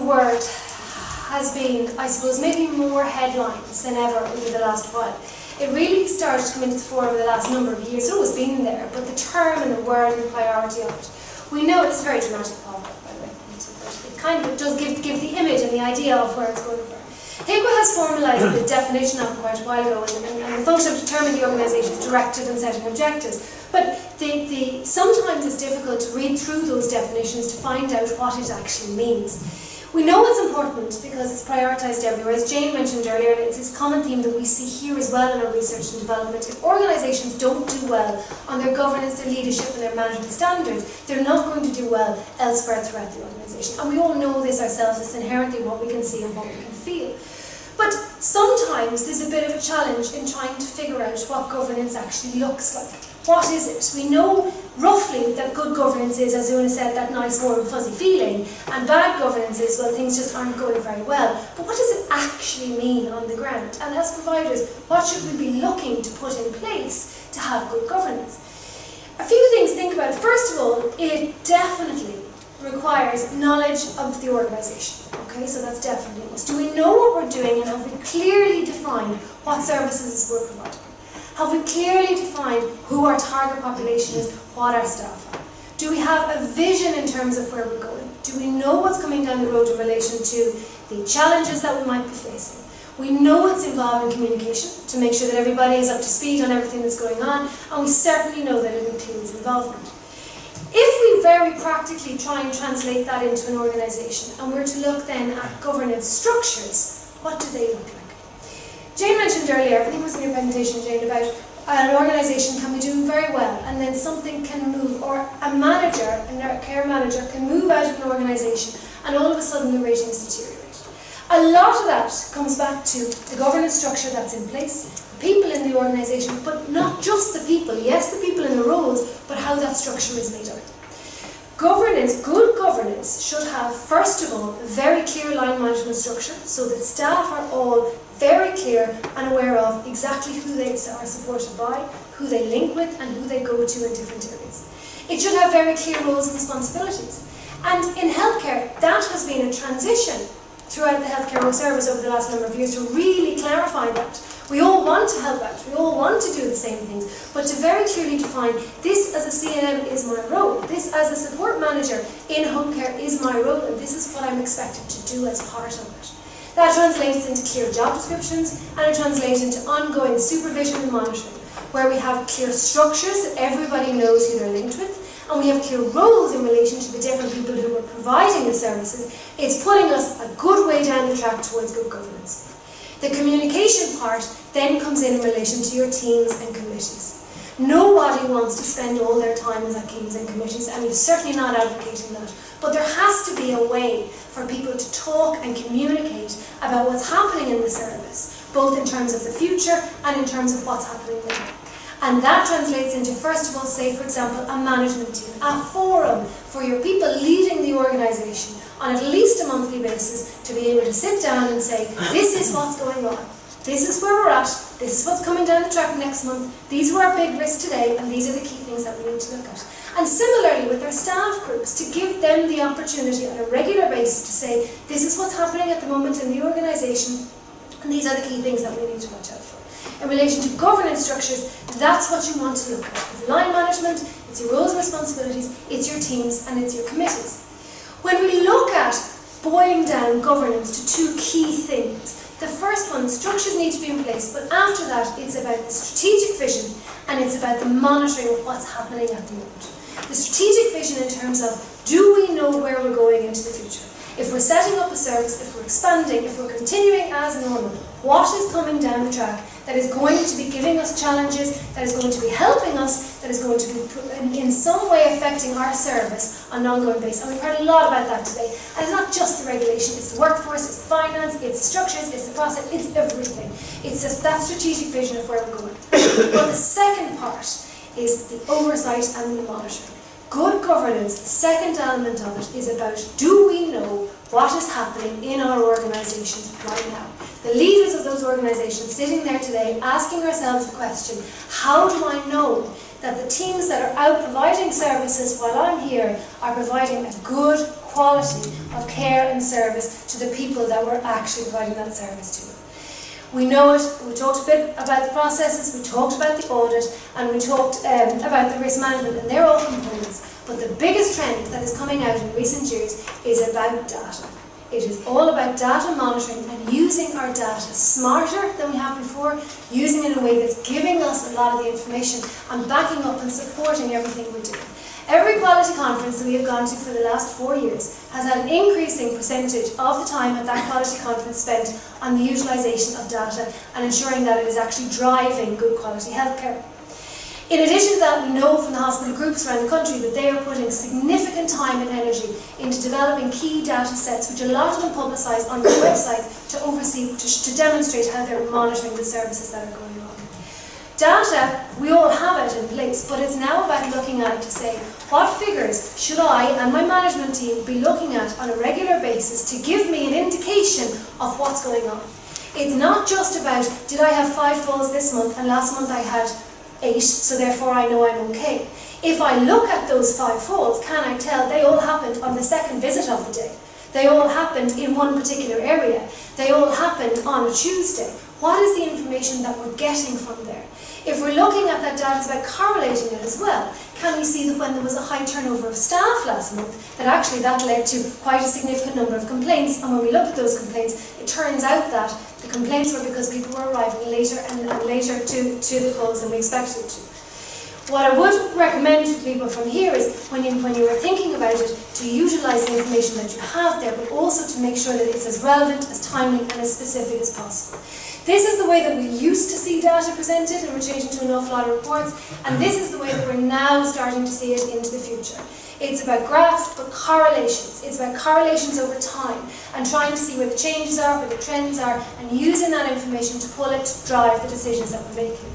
word has been, I suppose, maybe more headlines than ever over the last while. It really started to come into the fore over the last number of years. It's always been there, but the term and the word and the priority of it. We know it's a very dramatic problem, by the way. It kind of does give the image and the idea of where it's going for. HCI has formalised the definition of it quite a while ago, and the function of determining the organisation's directive and setting objectives. But sometimes it's difficult to read through those definitions to find out what it actually means. We know it's important because it's prioritised everywhere. As Jane mentioned earlier, it's this common theme that we see here as well in our research and development. If organisations don't do well on their governance, their leadership and their management standards, they're not going to do well elsewhere throughout the organisation. And we all know this ourselves. It's inherently what we can see and what we can feel. But sometimes there's a bit of a challenge in trying to figure out what governance actually looks like. What is it? We know roughly that good governance is, as Una said, that nice, warm, fuzzy feeling, and bad governance is, well, things just aren't going very well. But what does it actually mean on the ground? And as providers, what should we be looking to put in place to have good governance? A few things to think about. First of all, it definitely requires knowledge of the organisation. Okay, so that's definitely a must. Do we know what we're doing, and have we clearly defined what services we're providing? Have we clearly defined who our target population is, what our staff are? Do we have a vision in terms of where we're going? Do we know what's coming down the road in relation to the challenges that we might be facing? We know what's involved in communication to make sure that everybody is up to speed on everything that's going on, and we certainly know that it includes involvement. If we very practically try and translate that into an organisation, and we're to look then at governance structures, what do they look like? Jane mentioned earlier, I think it was in your presentation, Jane, about an organisation can be doing very well, and then something can move, or a manager, a care manager, can move out of an organisation, and all of a sudden the ratings deteriorate. A lot of that comes back to the governance structure that's in place, the people in the organisation, but not just the people. Yes, the people in the roles, but how that structure is made up. Governance, good governance, should have, first of all, a very clear line management structure, so that staff are all very clear and aware of exactly who they are supported by, who they link with, and who they go to in different areas. It should have very clear roles and responsibilities. And in healthcare, that has been a transition throughout the healthcare service over the last number of years to really clarify that. We all want to help out, we all want to do the same things, but to very clearly define, this as a CNM is my role, this as a support manager in home care is my role, and this is what I'm expected to do as part of it. That translates into clear job descriptions, and it translates into ongoing supervision and monitoring, where we have clear structures that everybody knows who they're linked with, and we have clear roles in relation to the different people who are providing the services. It's putting us a good way down the track towards good governance. The communication part then comes in relation to your teams and committees. Nobody wants to spend all their time as teams and committees, and we're certainly not advocating that. But there has to be a way for people to talk and communicate about what's happening in the service, both in terms of the future and in terms of what's happening now. And that translates into, first of all, say, for example, a management team, a forum for your people leading the organisation on at least a monthly basis to be able to sit down and say, this is what's going on, this is where we're at, this is what's coming down the track next month, these are our big risks today, and these are the key things that we need to look at. And similarly with our staff groups, to give them the opportunity on a regular basis to say, this is what's happening at the moment in the organisation, and these are the key things that we need to watch out for. In relation to governance structures, that's what you want to look at. It's line management, it's your roles and responsibilities, it's your teams, and it's your committees. When we look at boiling down governance to two key things, the first one, structures need to be in place, but after that it's about the strategic vision and it's about the monitoring of what's happening at the moment. The strategic vision in terms of, do we know where we're going into the future? If we're setting up a service, if we're expanding, if we're continuing as normal, what is coming down the track that is going to be giving us challenges, that is going to be helping us, that is going to be in some way affecting our service on an ongoing basis. And we've heard a lot about that today. And it's not just the regulation, it's the workforce, it's the finance, it's the structures, it's the process, it's everything. It's just that strategic vision of where we're going. But the second part is the oversight and the monitoring. Good governance, the second element of it, is about, do we know what is happening in our organisations right now? The leaders of those organisations sitting there today asking ourselves the question, how do I know that the teams that are out providing services while I'm here are providing a good, quality of care and service to the people that we're actually providing that service to. We know it, we talked a bit about the processes, we talked about the audit, and we talked about the risk management, and they're all components. But the biggest trend that is coming out in recent years is about data. It is all about data monitoring and using our data smarter than we have before, using it in a way that's giving us a lot of the information and backing up and supporting everything we're doing. Every quality conference that we have gone to for the last 4 years has had an increasing percentage of the time at that quality conference spent on the utilisation of data and ensuring that it is actually driving good quality healthcare. In addition to that, we know from the hospital groups around the country that they are putting significant time and energy into developing key data sets, which a lot of them publicise on their websites to oversee, to demonstrate how they're monitoring the services that are going on. Data, we all have it in place, but it's now about looking at it to say, what figures should I and my management team be looking at on a regular basis to give me an indication of what's going on? It's not just about, did I have 5 falls this month and last month I had 8, so therefore I know I'm okay. If I look at those 5 falls, can I tell they all happened on the second visit of the day? They all happened in one particular area. They all happened on a Tuesday. What is the information that we're getting from there? If we're looking at that data, it's about correlating it as well. Can we see that when there was a high turnover of staff last month, that actually that led to quite a significant number of complaints, and when we look at those complaints, it turns out that the complaints were because people were arriving later and later to the calls than we expected to. What I would recommend to people from here is, when you are thinking about it, to utilise the information that you have there, but also to make sure that it's as relevant, as timely and as specific as possible. This is the way that we used to see data presented, and we're changing to an awful lot of reports, and this is the way that we're now starting to see it into the future. It's about graphs, but correlations. It's about correlations over time, and trying to see where the changes are, where the trends are, and using that information to pull it to drive the decisions that we're making.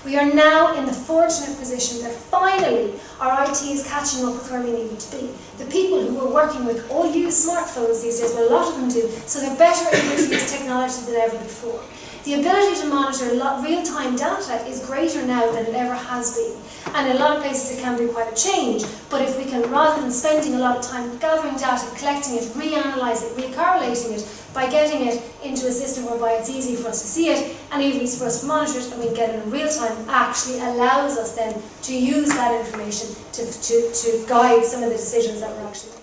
We are now in the fortunate position that finally our IT is catching up with where we need it to be. The people who we're working with all use smartphones these days, well, a lot of them do, so they're better able to use technology than ever before. The ability to monitor real-time data is greater now than it ever has been. And in a lot of places it can be quite a change, but if we can, rather than spending a lot of time gathering data, collecting it, reanalyzing it, recorrelating it, by getting it into a system whereby it's easy for us to see it and easy for us to monitor it, and we get it in real time, actually allows us then to use that information to guide some of the decisions that we're actually making.